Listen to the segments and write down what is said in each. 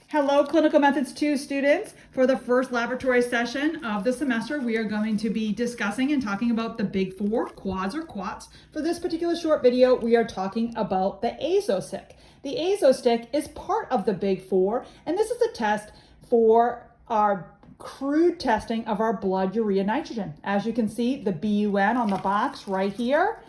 Hello, Clinical Methods 2 students. For the first laboratory session of the semester, we are going to be discussing and talking about the big four, quads or quats. For this particular short video, we are talking about the Azostix. The Azostix is part of the big four, and this is a test for our crude testing of our blood urea nitrogen. As you can see, the BUN on the box right here.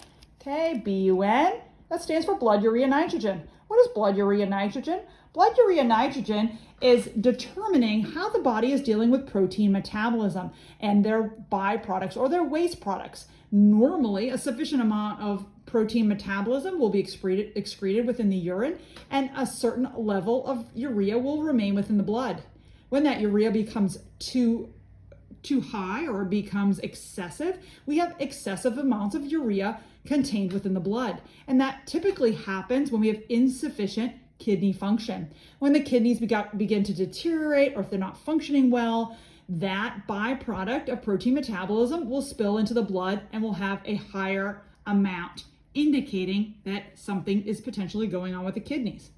Okay, BUN, that stands for blood urea nitrogen. What is blood urea nitrogen? Blood urea nitrogen is determining how the body is dealing with protein metabolism and their byproducts or their waste products. Normally, a sufficient amount of protein metabolism will be excreted within the urine, and a certain level of urea will remain within the blood. When that urea becomes too high or becomes excessive, we have excessive amounts of urea contained within the blood. And that typically happens when we have insufficient kidney function. When the kidneys begin to deteriorate, or if they're not functioning well, that byproduct of protein metabolism will spill into the blood and will have a higher amount, indicating that something is potentially going on with the kidneys.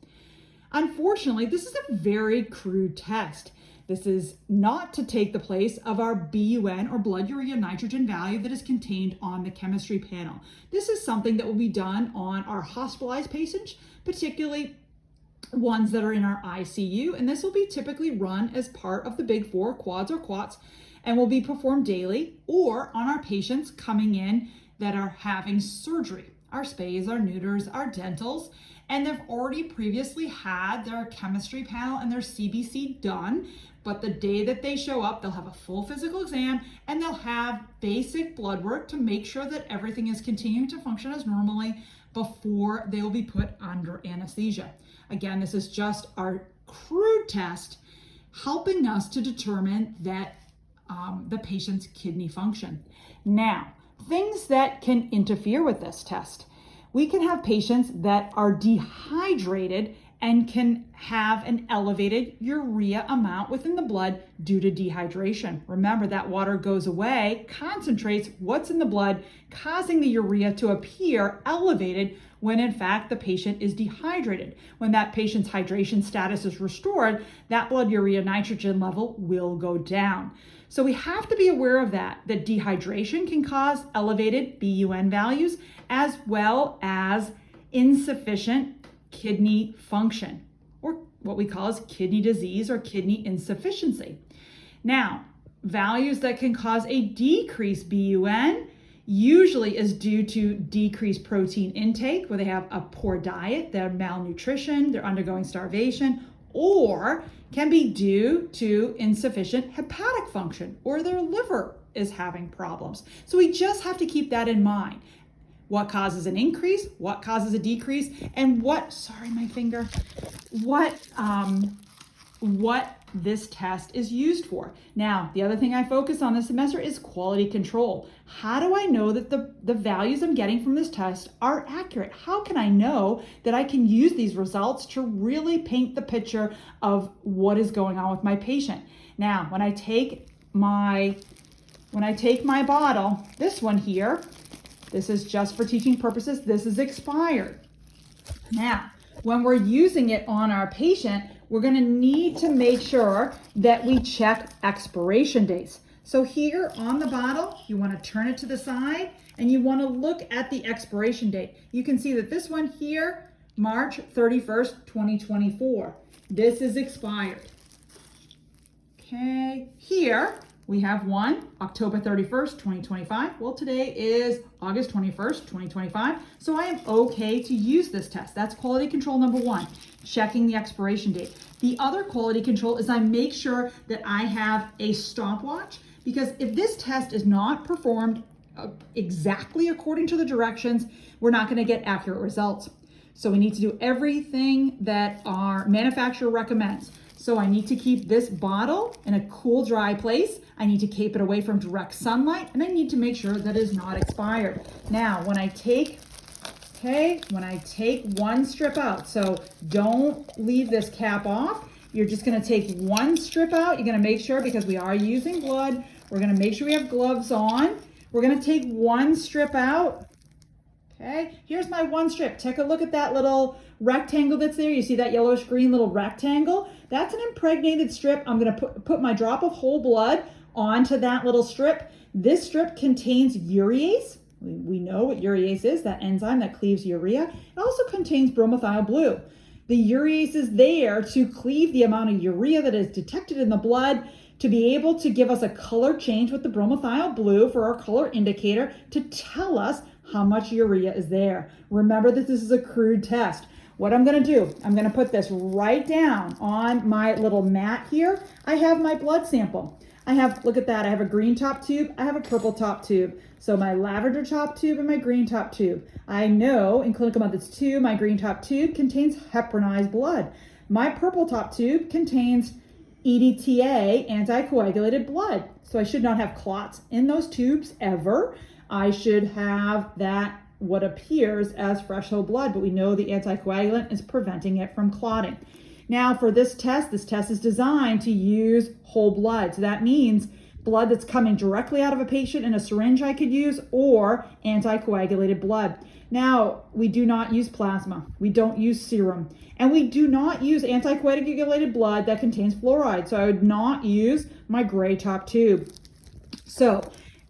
Unfortunately, this is a very crude test. This is not to take the place of our BUN or blood urea nitrogen value that is contained on the chemistry panel. This is something that will be done on our hospitalized patients, particularly ones that are in our ICU, and this will be typically run as part of the big four, quads or quats, and will be performed daily or on our patients coming in that are having surgery, our spays, our neuters, our dentals, and they've already previously had their chemistry panel and their CBC done, but the day that they show up, they'll have a full physical exam and they'll have basic blood work to make sure that everything is continuing to function as normally before they will be put under anesthesia. Again, this is just our crude test helping us to determine that the patient's kidney function. Now, things that can interfere with this test. We can have patients that are dehydrated and can have an elevated urea amount within the blood due to dehydration. Remember, that water goes away, concentrates what's in the blood, causing the urea to appear elevated when in fact the patient is dehydrated. When that patient's hydration status is restored, that blood urea nitrogen level will go down. So we have to be aware of that dehydration can cause elevated BUN values as well as insufficient kidney function, or what we call as kidney disease or kidney insufficiency. Now, values that can cause a decreased BUN usually is due to decreased protein intake, where they have a poor diet, they're malnutrition, they're undergoing starvation, or can be due to insufficient hepatic function, or their liver is having problems. So we just have to keep that in mind. What causes an increase, what causes a decrease, and what this test is used for. Now, the other thing I focus on this semester is quality control. How do I know that the values I'm getting from this test are accurate? How can I know that I can use these results to really paint the picture of what is going on with my patient? Now, when I take my bottle, this one here, this is just for teaching purposes, this is expired. Now, when we're using it on our patient, we're gonna need to make sure that we check expiration dates. So here on the bottle, you wanna turn it to the side and you wanna look at the expiration date. You can see that this one here, March 31st, 2024. This is expired. Okay, here we have one, October 31st, 2025. Well, today is August 21st, 2025. So I am okay to use this test. That's quality control number one, checking the expiration date. The other quality control is I make sure that I have a stopwatch, because if this test is not performed exactly according to the directions, we're not gonna get accurate results. So we need to do everything that our manufacturer recommends. So I need to keep this bottle in a cool, dry place. I need to keep it away from direct sunlight, and I need to make sure that it is not expired. Now, when I take one strip out, so don't leave this cap off. You're just gonna take one strip out. You're gonna make sure, because we are using blood, we're gonna make sure we have gloves on. We're gonna take one strip out, Okay, here's my one strip. Take a look at that little rectangle that's there. You see that yellowish green little rectangle? That's an impregnated strip. I'm gonna put my drop of whole blood onto that little strip. This strip contains urease. We know what urease is, that enzyme that cleaves urea. It also contains bromothiol blue. The urease is there to cleave the amount of urea that is detected in the blood to be able to give us a color change with the bromothiol blue for our color indicator to tell us how much urea is there. Remember that this is a crude test. What I'm gonna do, I'm gonna put this right down on my little mat here. I have my blood sample. Look at that, I have a green top tube, I have a purple top tube. So my lavender top tube and my green top tube. I know in clinical methods 2, my green top tube contains heparinized blood. My purple top tube contains EDTA, anticoagulated blood. So I should not have clots in those tubes ever. I should have that what appears as fresh whole blood, but we know the anticoagulant is preventing it from clotting. Now for this test is designed to use whole blood. So that means blood that's coming directly out of a patient in a syringe I could use, or anticoagulated blood. Now, we do not use plasma. We don't use serum. And we do not use anticoagulated blood that contains fluoride. So I would not use my gray top tube. So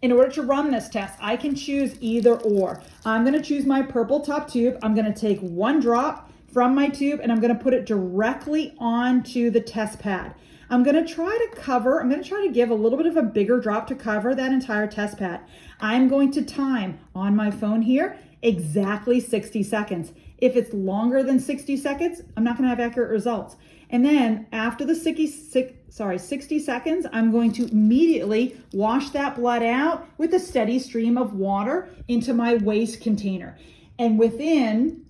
in order to run this test, I can choose either or. I'm gonna choose my purple top tube. I'm gonna take one drop from my tube and I'm gonna put it directly onto the test pad. I'm gonna try to give a little bit of a bigger drop to cover that entire test pad. I'm going to time on my phone here exactly 60 seconds. If it's longer than 60 seconds, I'm not gonna have accurate results. And then after the 60 seconds, I'm going to immediately wash that blood out with a steady stream of water into my waste container. And within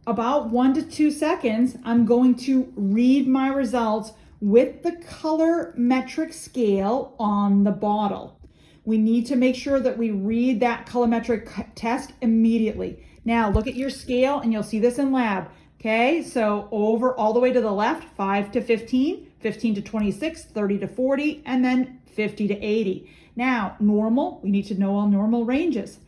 about 1 to 2 seconds, I'm going to read my results with the color metric scale on the bottle. We need to make sure that we read that colorimetric test immediately. Now look at your scale and you'll see this in lab. Okay, so over all the way to the left, 5 to 15, 15 to 26, 30 to 40, and then 50 to 80. Now, normal, we need to know all normal ranges.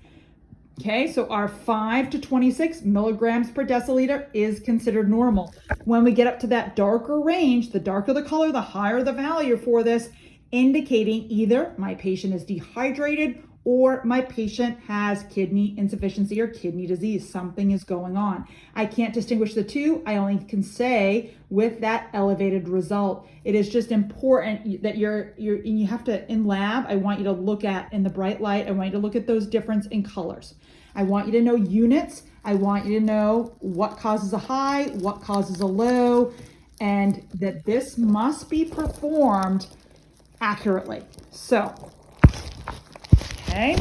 Okay, so our 5 to 26 milligrams per deciliter is considered normal. When we get up to that darker range, the darker the color, the higher the value for this, indicating either my patient is dehydrated or my patient has kidney insufficiency or kidney disease. Something is going on. I can't distinguish the two. I only can say with that elevated result. It is just important that you have to, in lab, I want you to look at, in the bright light, I want you to look at those difference in colors. I want you to know units. I want you to know what causes a high, what causes a low, and that this must be performed accurately. So, okay,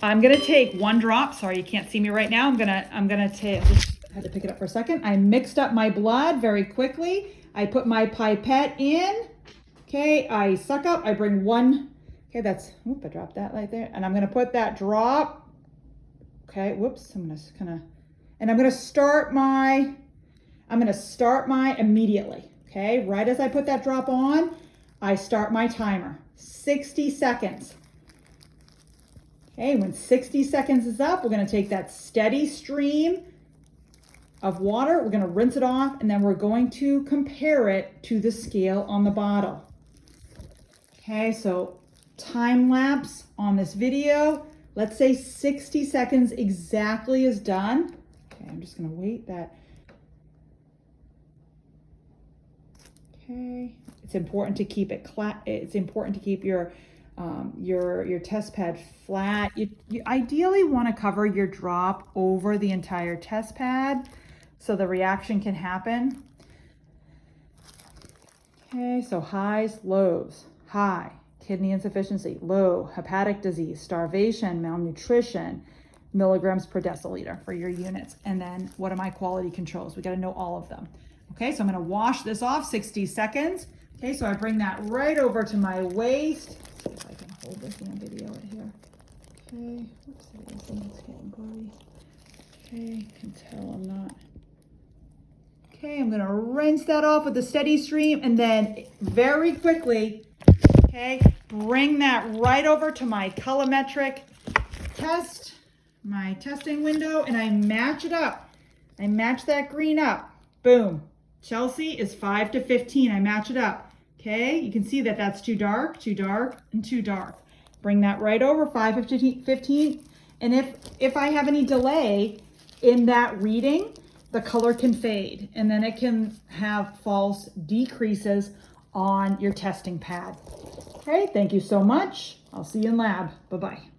I'm gonna take one drop. Sorry, you can't see me right now. I'm gonna take, just had to pick it up for a second. I mixed up my blood very quickly. I put my pipette in. Okay, I suck up, I bring one, okay, that's, whoop, I dropped that right there. And I'm gonna put that drop, okay, whoops, I'm gonna start my immediately, okay? Right as I put that drop on, I start my timer, 60 seconds. Okay, when 60 seconds is up, we're gonna take that steady stream of water, we're gonna rinse it off, and then we're going to compare it to the scale on the bottle. Okay, so time lapse on this video. Let's say 60 seconds exactly is done. Okay, I'm just gonna wait that. Okay, it's important to keep it it's important to keep your test pad flat. You ideally want to cover your drop over the entire test pad so the reaction can happen. Okay, so highs, lows. High, kidney insufficiency. Low, hepatic disease, starvation, malnutrition, milligrams per deciliter for your units. And then what are my quality controls? We got to know all of them. Okay, so I'm going to wash this off, 60 seconds. Okay, so I bring that right over to my waist. Let's see if I can hold this in a video right here. Okay, oops, it's getting blurry. Okay, can tell I'm not. Okay, I'm gonna rinse that off with a steady stream and then very quickly, okay, bring that right over to my colorimetric test. my testing window and I match it up. I match that green up. Boom. Chelsea is 5 to 15. I match it up. Okay, you can see that that's too dark, and too dark. Bring that right over 5 to 15. And if I have any delay in that reading, the color can fade and then it can have false decreases on your testing pad. Okay, thank you so much. I'll see you in lab. Bye-bye.